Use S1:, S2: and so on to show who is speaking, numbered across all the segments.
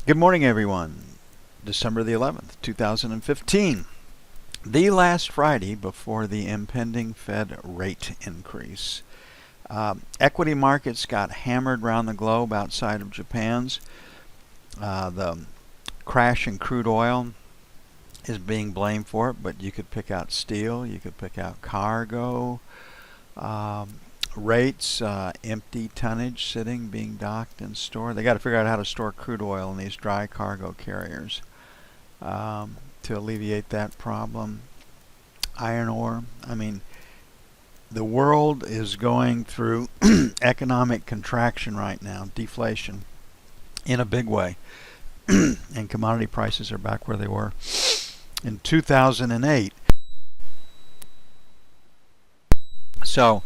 S1: Good morning, everyone. December the 11th, 2015. The last Friday before the impending Fed rate increase. Equity markets got hammered around the globe outside of Japan's. The crash in crude oil is being blamed for it, but you could pick out steel, you could pick out cargo, rates, empty tonnage sitting, being docked and stored. They got to figure out how to store crude oil in these dry cargo carriers to alleviate that problem. Iron ore. I mean, the world is going through economic contraction right now, deflation, in a big way. And commodity prices are back where they were in 2008. So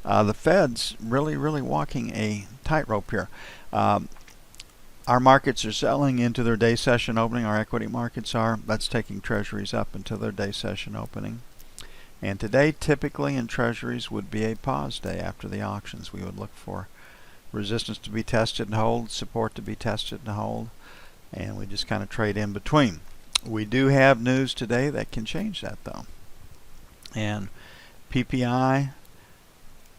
S1: the Fed's really walking a tightrope here. Our markets are selling into their day session opening. Our equity markets are. That's taking treasuries up until their day session opening. And today, typically in treasuries, would be a pause day after the auctions. We would look for resistance to be tested and hold, support to be tested and hold, and we just kind of trade in between. We do have news today that can change that, though. And PPI,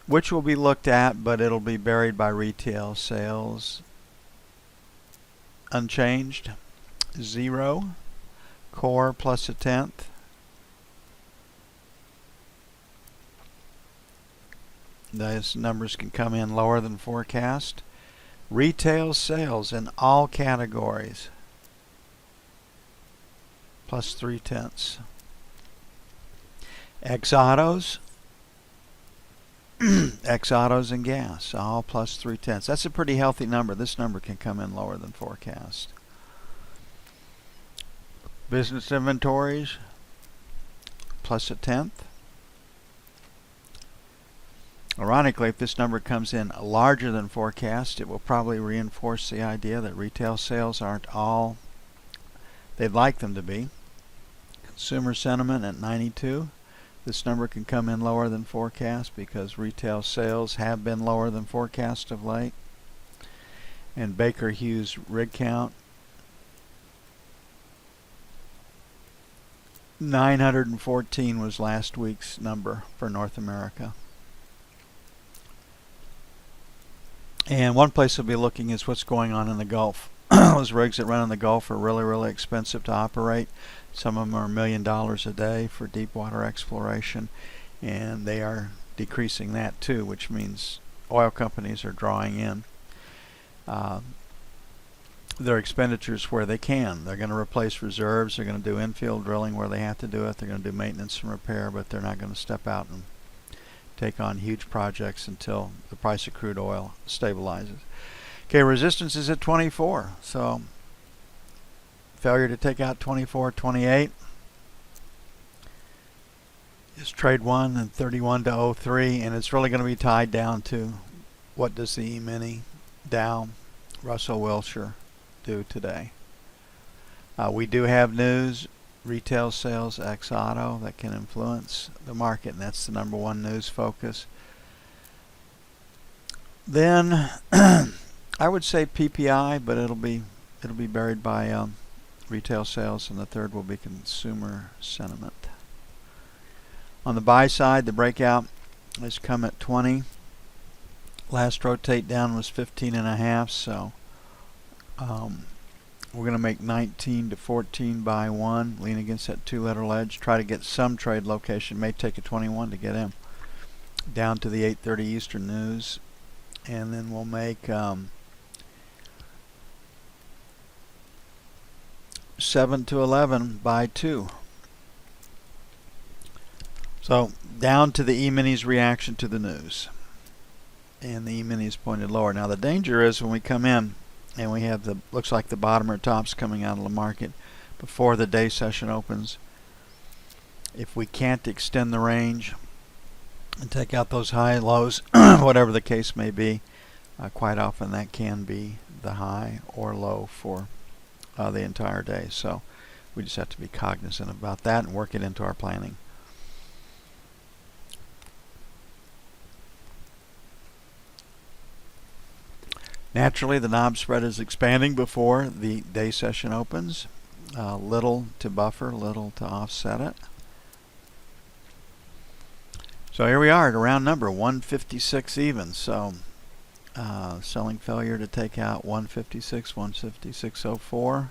S1: which will be looked at, but it'll be buried by retail sales. Unchanged, 0. Core plus 1/10. Those numbers can come in lower than forecast. Retail sales in all categories, plus 0.3. Ex-autos, ex-autos and gas, all plus 0.3. That's a pretty healthy number. This number can come in lower than forecast. Business inventories, plus 0.1. Ironically, if this number comes in larger than forecast, it will probably reinforce the idea that retail sales aren't all they'd like them to be. Consumer sentiment at 92. This number can come in lower than forecast because retail sales have been lower than forecast of late. And Baker Hughes rig count, 914 was last week's number for North America. And one place we'll be looking is what's going on in the Gulf. Those rigs that run in the Gulf are really expensive to operate. Some of them are $1 million a day for deep water exploration, and they are decreasing that too, which means oil companies are drawing in their expenditures where they can. They're going to replace reserves. They're going to do infield drilling where they have to do it. They're going to do maintenance and repair, but they're not going to step out and take on huge projects until the price of crude oil stabilizes. Okay, resistance is at 24, so failure to take out 24, 28 is trade 1 and 31 to 03, and it's really going to be tied down to what does the E-mini, Dow, Russell Wilshire do today. We do have news. Retail sales ex-auto that can influence the market, and that's the number one news focus. Then I would say PPI, but it'll be buried by retail sales, and the third will be consumer sentiment. On the buy side, the breakout has come at 20. Last rotate down was 15.5, so we're going to make 19 to 14 by 1. Lean against that 2-letter ledge. Try to get some trade location. May take a 21 to get him down to the 8:30 Eastern news. And then we'll make 7 to 11 by 2. So down to the E-mini's reaction to the news. And the E-mini's pointed lower. Now the danger is when we come in and we have the looks like the bottom or tops coming out of the market before the day session opens. If we can't extend the range and take out those high and lows, whatever the case may be, quite often that can be the high or low for the entire day. So we just have to be cognizant about that and work it into our planning. Naturally, the knob spread is expanding before the day session opens. Little to buffer, little to offset it. So here we are at a round number, 156 even. So selling failure to take out 156, 156.04.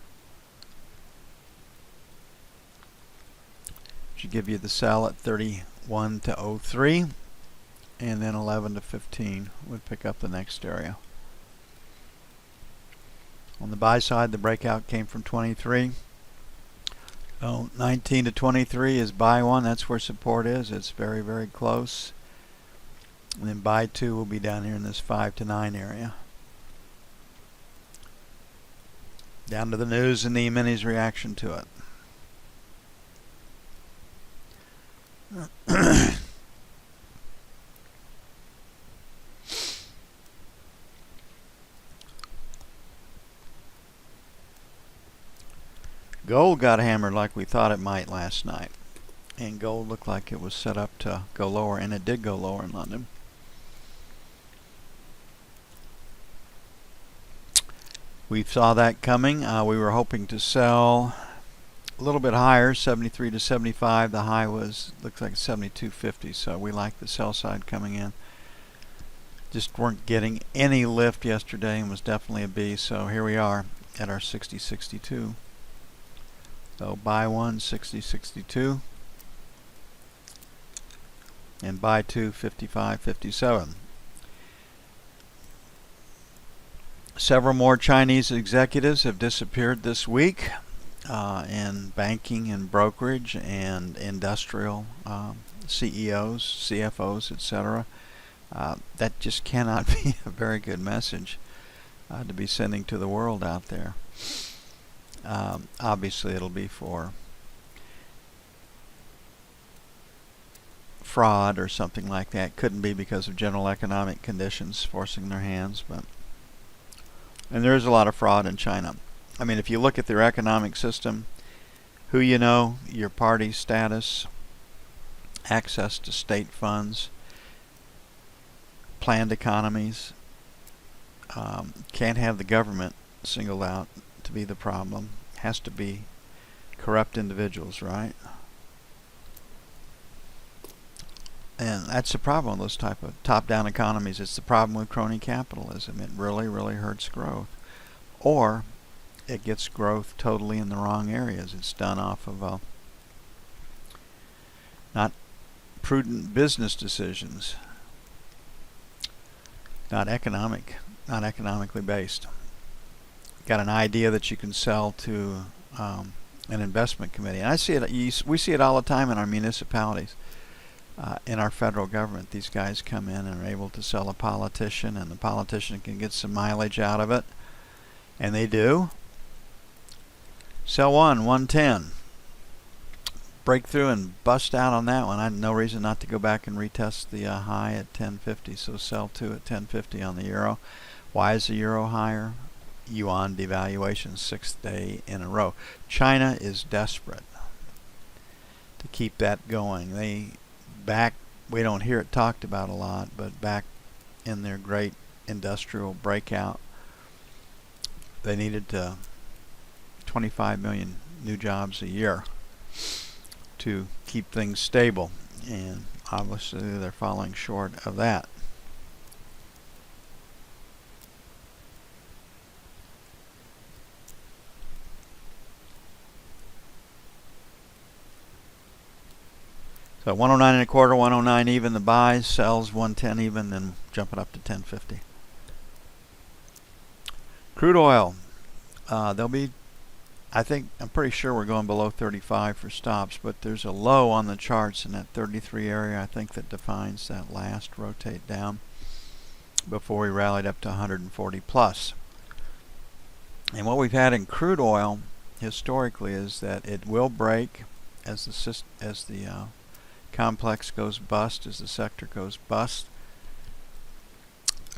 S1: Should give you the sell at 31 to 03, and then 11 to 15 would pick up the next area. On the buy side, the breakout came from 23. So 19 to 23 is buy one. That's where support is. It's very, very close. And then buy two will be down here in this 5 to 9 area. Down to the news and the E-minis reaction to it. Gold got hammered like we thought it might last night, and gold looked like it was set up to go lower, and it did go lower in London. We saw that coming. We were hoping to sell a little bit higher, 73 to 75. The high looks like 72.50, so we like the sell side coming in. Just weren't getting any lift yesterday and was definitely a B, so here we are at our 60.62. So buy one, 60.62, and buy two, 55.57. Several more Chinese executives have disappeared this week in banking and brokerage and industrial CEOs, CFOs, etc. That just cannot be a very good message to be sending to the world out there. Obviously, it'll be for fraud or something like that. Couldn't be because of general economic conditions forcing their hands, and there is a lot of fraud in China. I mean, if you look at their economic system, who you know, your party status, access to state funds, planned economies, can't have the government singled out to be the problem. Has to be corrupt individuals, right? And that's the problem with those type of top-down economies. It's the problem with crony capitalism. It really, really hurts growth. Or it gets growth totally in the wrong areas. It's done off of not prudent business decisions, not economically based. Got an idea that you can sell to an investment committee, and I see it. We see it all the time in our municipalities, in our federal government. These guys come in and are able to sell a politician, and the politician can get some mileage out of it, and they do. Sell 110, break through and bust out on that one. I had no reason not to go back and retest the high at 10.50. So sell 2 at 10.50 on the euro. Why is the euro higher? Yuan devaluation, 6th day in a row. China is desperate to keep that going. We don't hear it talked about a lot, but back in their great industrial breakout, they needed 25 million new jobs a year to keep things stable, and obviously they're falling short of that. So 109 and a quarter, 109 even the buys, sells 110 even, then jump it up to 10.50. Crude oil, there'll be, I'm pretty sure we're going below 35 for stops, but there's a low on the charts in that 33 area, I think, that defines that last rotate down before we rallied up to 140 plus. And what we've had in crude oil historically is that it will break as the complex goes bust, as the sector goes bust,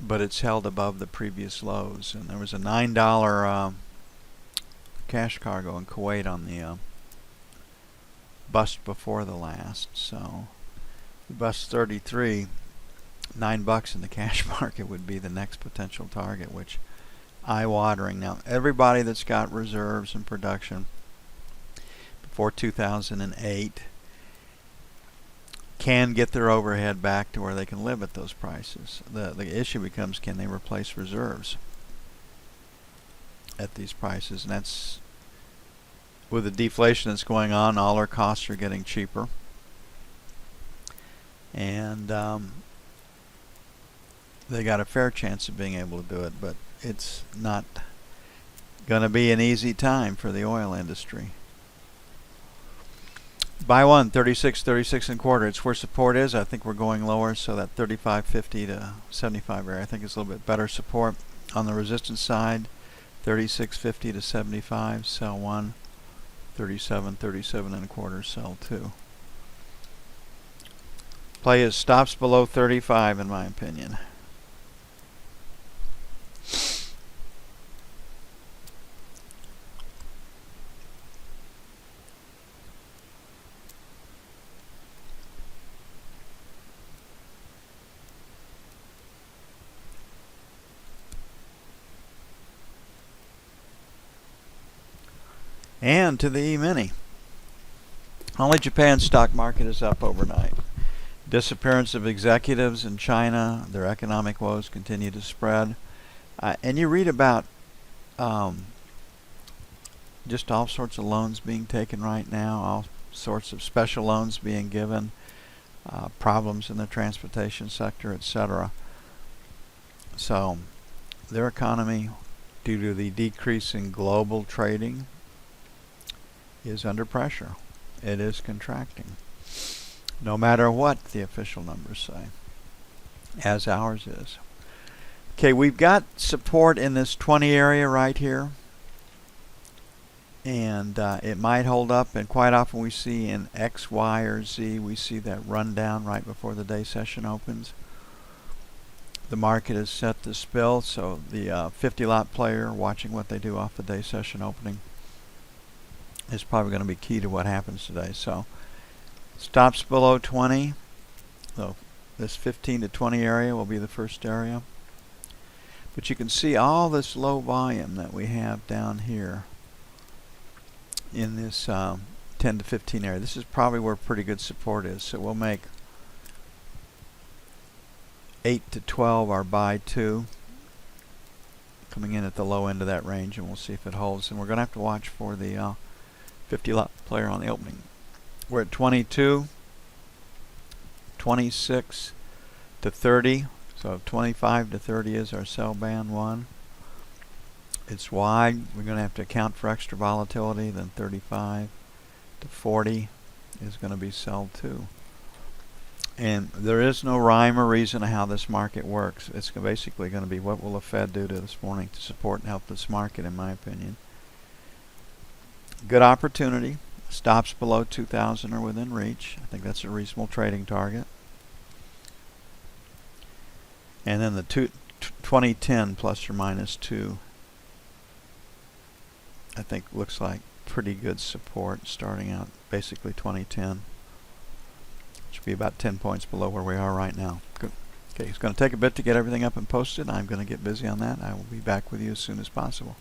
S1: but it's held above the previous lows. And there was a $9 cash cargo in Kuwait on the bust before the last. So bust 33, $9 in the cash market would be the next potential target, which eye-watering. Now, everybody that's got reserves and production before 2008 can get their overhead back to where they can live at those prices. The issue becomes, can they replace reserves at these prices? And that's, with the deflation that's going on, all our costs are getting cheaper. And they got a fair chance of being able to do it, but it's not going to be an easy time for the oil industry. Buy one, 36 and a quarter. It's where support is. I think we're going lower, so that 35.50 to 75 area I think is a little bit better support. On the resistance side, 36.50 to 75, sell one. 37 and a quarter, sell two. Play is stops below 35 in my opinion. And to the E-mini. Only Japan's stock market is up overnight. Disappearance of executives in China, their economic woes continue to spread. And you read about just all sorts of loans being taken right now, all sorts of special loans being given, problems in the transportation sector, etc. So their economy, due to the decrease in global trading, is under pressure. It is contracting, no matter what the official numbers say, as ours is. Okay, we've got support in this 20 area right here, and it might hold up, and quite often we see in X, Y, or Z, we see that run down right before the day session opens. The market is set to spill, so the 50 lot player watching what they do off the day session opening is probably going to be key to what happens today. So stops below 20, so this 15 to 20 area will be the first area. But you can see all this low volume that we have down here in this 10 to 15 area. This is probably where pretty good support is. So we'll make 8 to 12 our buy 2, coming in at the low end of that range, and we'll see if it holds. And we're going to have to watch for the 50 lot player on the opening. We're at 22, 26 to 30, so 25 to 30 is our sell band 1. It's wide. We're going to have to account for extra volatility. Then 35 to 40 is going to be sell 2. And there is no rhyme or reason to how this market works. It's basically going to be what will the Fed do to this morning to support and help this market, in my opinion. Good opportunity. Stops below 2,000 are within reach. I think that's a reasonable trading target. And then the 2010 plus or minus 2, I think looks like pretty good support starting out basically 2010. Should be about 10 points below where we are right now. Good. Okay, it's going to take a bit to get everything up and posted. I'm going to get busy on that. I will be back with you as soon as possible.